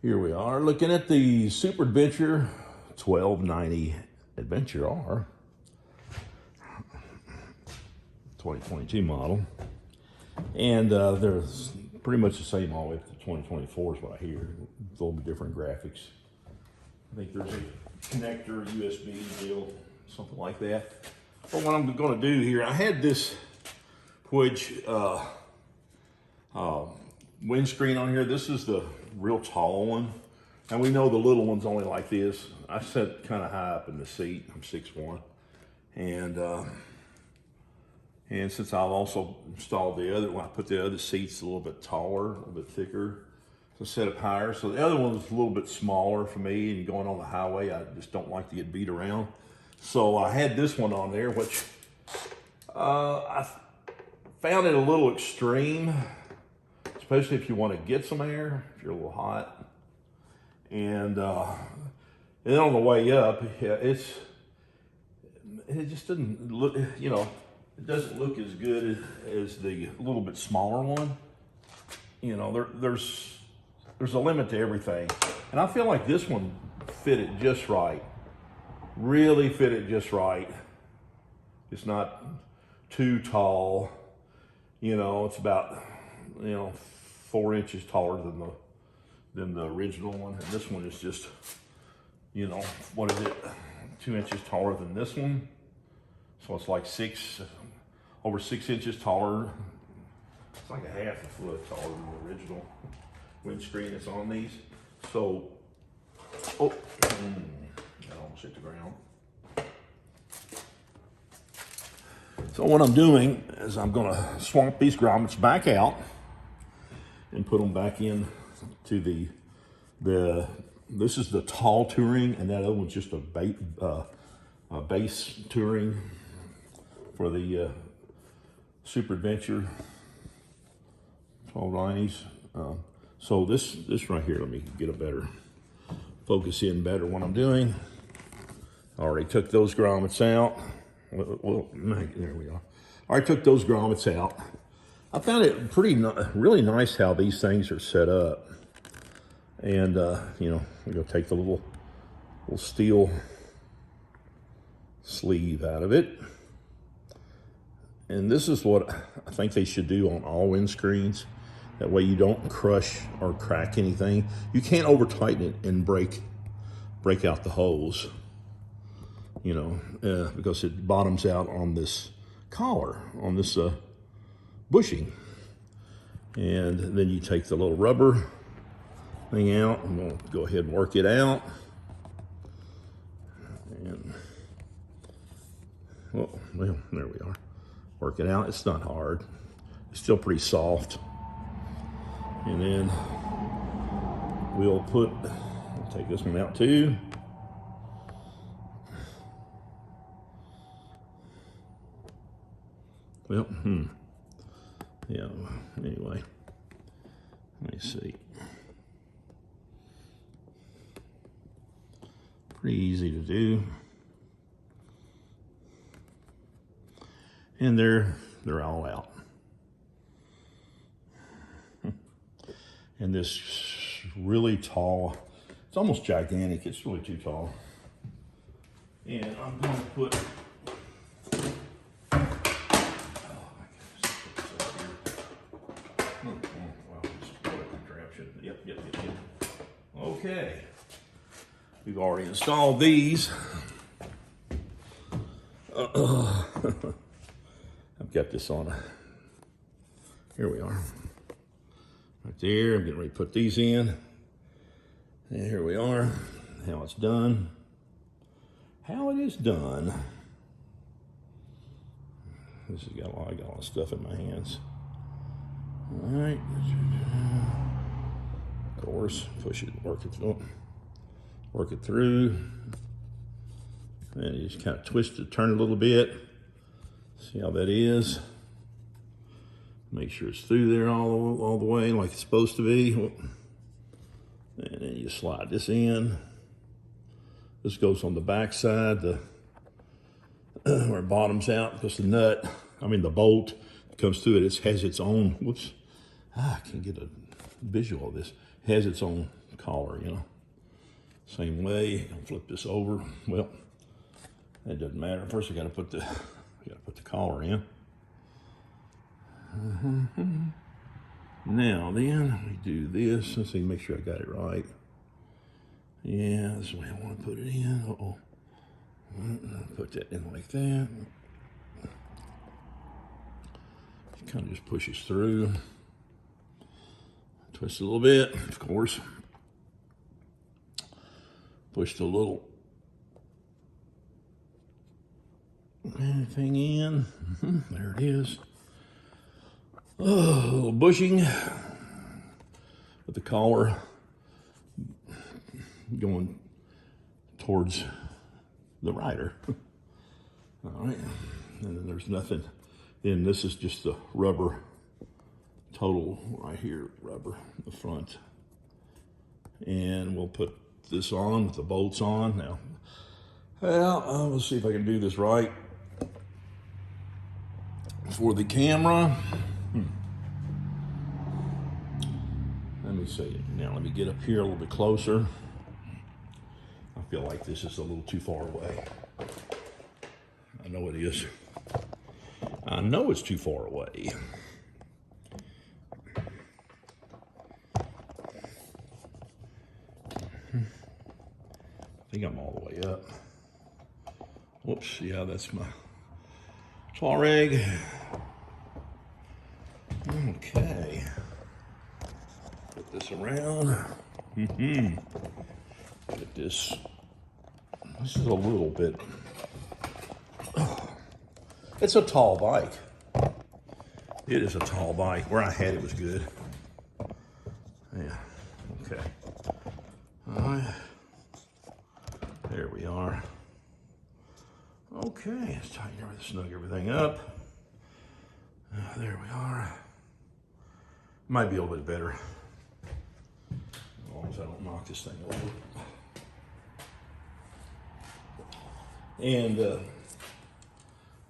Here we are looking at the Super Adventure 1290 Adventure R 2022 model. And they're pretty much the same all the way up to 2024 is what I hear. It's a little bit different graphics. I think there's a connector, USB deal, something like that. But what I'm going to do here, I had this Puig windscreen on here. This is the real tall one. And we know the little one's only like this. I sat kind of high up in the seat. I'm 6'1". And since I've also installed the other one, I put the other seats a little bit taller, a little bit thicker, so set up higher. So the other one was a little bit smaller for me, and going on the highway, I just don't like to get beat around. So I had this one on there, which I found it a little extreme, especially if you want to get some air, if you're a little hot. And then on the way up, yeah, it just didn't look, you know, it doesn't look as good as the little bit smaller one. You know, there's a limit to everything. And I feel like this one fit it just right. Really fit it just right. It's not too tall. You know, it's about, 4 inches taller than the original one. And this one is just, what is it? 2 inches taller than this one. So it's like over 6 inches taller. It's like a half a foot taller than the original windscreen that's on these. So, that almost hit the ground. So what I'm doing is I'm gonna swap these grommets back out and put them back in to this is the tall touring, and that other one's just a base touring for the Super Adventure 1290s. So this right here, let me get a better focus in better what I'm doing. I already took those grommets out. Well, there we are. I already took those grommets out. I found it really nice how these things are set up. And, we're going to take the little steel sleeve out of it. And this is what I think they should do on all windscreens. That way you don't crush or crack anything. You can't over tighten it and break out the holes, because it bottoms out on this collar, on this bushing. And then you take the little rubber thing out, and we'll go ahead and work it out. And, well, there we are. Work it out. It's not hard. It's still pretty soft. And then we'll take this one out too. Well, yeah, anyway, let me see. Pretty easy to do. And they're all out. And this really tall, it's almost gigantic, it's really too tall. And I'm going to put, Yep. Okay. We've already installed these. I've got this on. Here we are. Right there. I'm getting ready to put these in. And here we are. How it's done. How it is done. I got a lot of stuff in my hands. All right. Of course, push it, work it through. And you just kind of twist it, turn it a little bit. See how that is. Make sure it's through there all the way like it's supposed to be. And then you slide this in. This goes on the back side, where it bottoms out, because the bolt that comes through it, has its own, I can't get a visual of this. It has its own collar, you know. Same way, flip this over. Well, that doesn't matter. First I gotta put the collar in. Now then, we do this. Let's see, make sure I got it right. Yeah, this is the way I want to put it in. Uh-oh. Put that in like that. It kind of just pushes through. Twist a little bit, of course. Push the little thing in. There it is. Oh, a little bushing with the collar going towards the rider. All right, and then there's nothing. Then this is just the rubber, total right here, rubber, the front. And we'll put this on with the bolts on now. Well, let's see if I can do this right for the camera. Let me see. Now let me get up here a little bit closer. I feel like this is a little too far away. I know it is. I know it's too far away. I think I'm all the way up. Whoops, yeah, that's my Touareg. Okay. Put this around. Get this. This is a little bit. It's a tall bike. It is a tall bike. Where I had it was good. Yeah. Okay. All right. There we are. Okay, let's tighten everything, snug everything up. There we are. Might be a little bit better. As long as I don't knock this thing over. And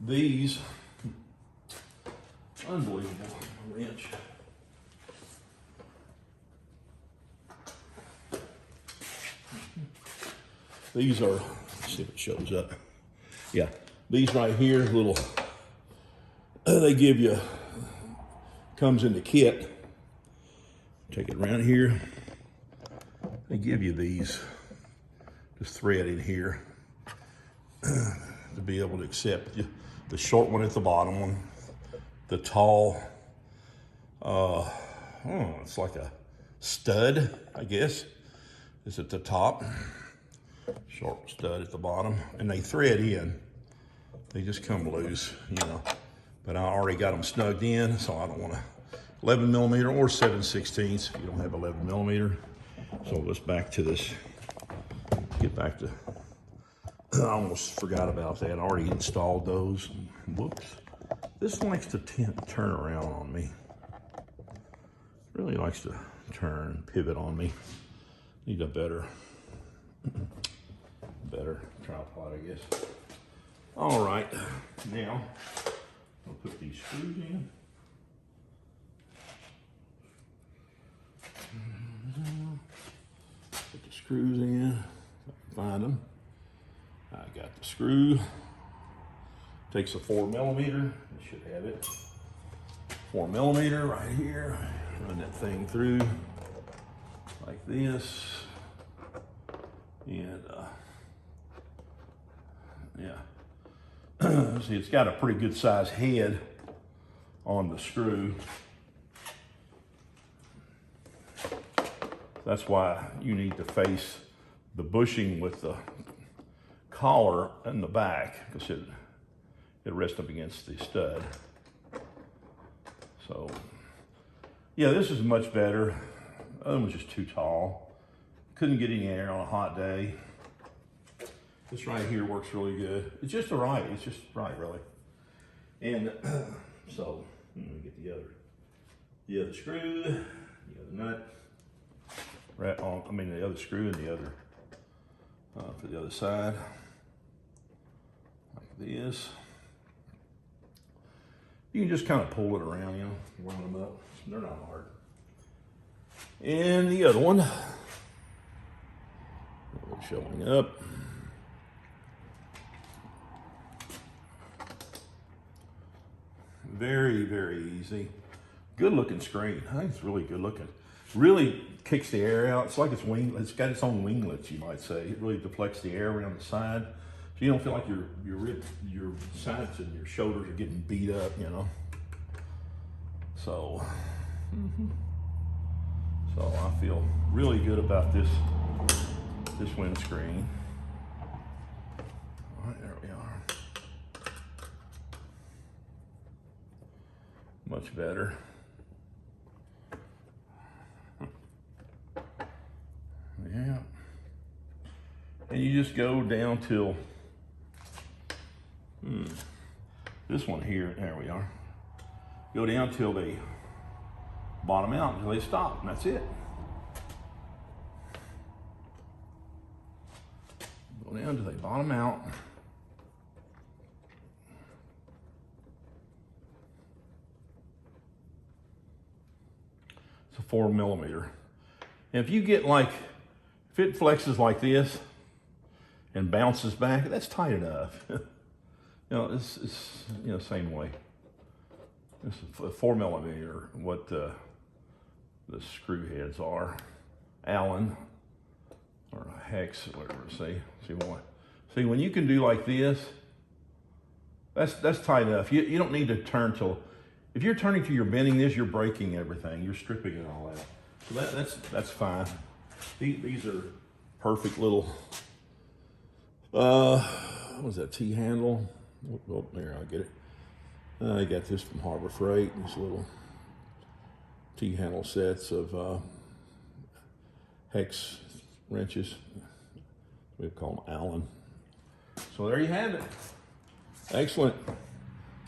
these, unbelievable wrench. These are, let's see if it shows up. Yeah, these right here, little, they give you, comes in the kit. Take it around here. They give you these, just thread in here to be able to accept the short one at the bottom one, the tall, it's like a stud, I guess, is at the top. Sharp stud at the bottom, and they thread in. They just come loose, you know. But I already got them snugged in, so I don't want to 11 millimeter or 7/16 if you don't have 11 millimeter. So let's back to this. Get back to. I almost forgot about that. I already installed those. Whoops. This likes to turn around on me. Really likes to turn, pivot on me. Need a better tripod, I guess. All right, now I'll put these screws in. Put the screws in, if I can find them. I got the screw. Takes a 4 millimeter, I should have it. 4 millimeter right here. Run that thing through like this. And yeah, see, it's got a pretty good size head on the screw. That's why you need to face the bushing with the collar in the back, because it rests up against the stud. So yeah, this is much better. The other one was just too tall. Couldn't get any air on a hot day. This right here works really good. It's just right. It's just right, really. And so let me get the other screw, the other nut, right on. I mean the other screw and the other for the other side, like this. You can just kind of pull it around, line them up. They're not hard. And the other one. showing up. Very, very easy. Good looking screen. I think it's really good looking. Really kicks the air out. It's like it's got its own winglets, you might say. It really deflects the air around the side, so you don't feel like your sides and your shoulders are getting beat up, you know. So, so I feel really good about this windscreen. All right, there we are. Much better. Yeah. And you just go down till this one here. There we are. Go down till they bottom out until they stop, and that's it. Go down till they bottom out. It's a 4mm. And if you get like, if it flexes like this and bounces back, that's tight enough. You know, it's you know, same way. This is a 4mm, what the screw heads are. Allen, or a hex, whatever, see, when you can do like this, that's tight enough. You don't need to turn till, if you're turning till you're bending this, you're breaking everything. You're stripping it all out. So that's fine. These are perfect little, what was that, T-handle? Oh, there, I'll get it. I got this from Harbor Freight, these little T-handle sets of hex wrenches. We call them Allen. So there you have it. Excellent.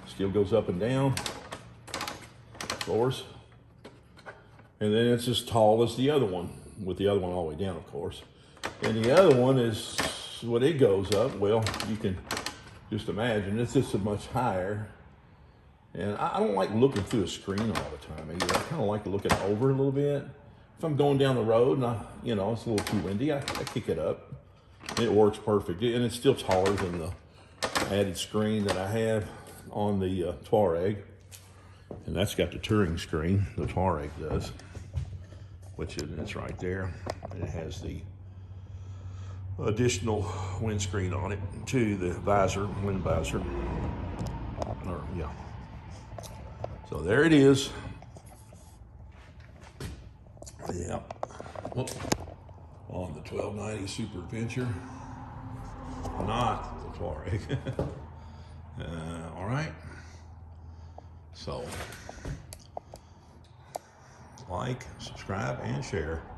Still goes up and down, of course. And then it's as tall as the other one, with the other one all the way down, of course. And the other one is, when it goes up, well, you can just imagine, it's just much higher. And I don't like looking through a screen all the time either. I kind of like to look it over a little bit. If I'm going down the road and you know, it's a little too windy, I kick it up. It works perfect. And it's still taller than the added screen that I have on the Touareg. And that's got the touring screen, the Touareg does, which is right there. And it has the additional windscreen on it too, the visor, wind visor. Yeah. So there it is. Yeah. Whoop. On the 1290 Super Adventure, not the Touareg. All right. So, like, subscribe, and share.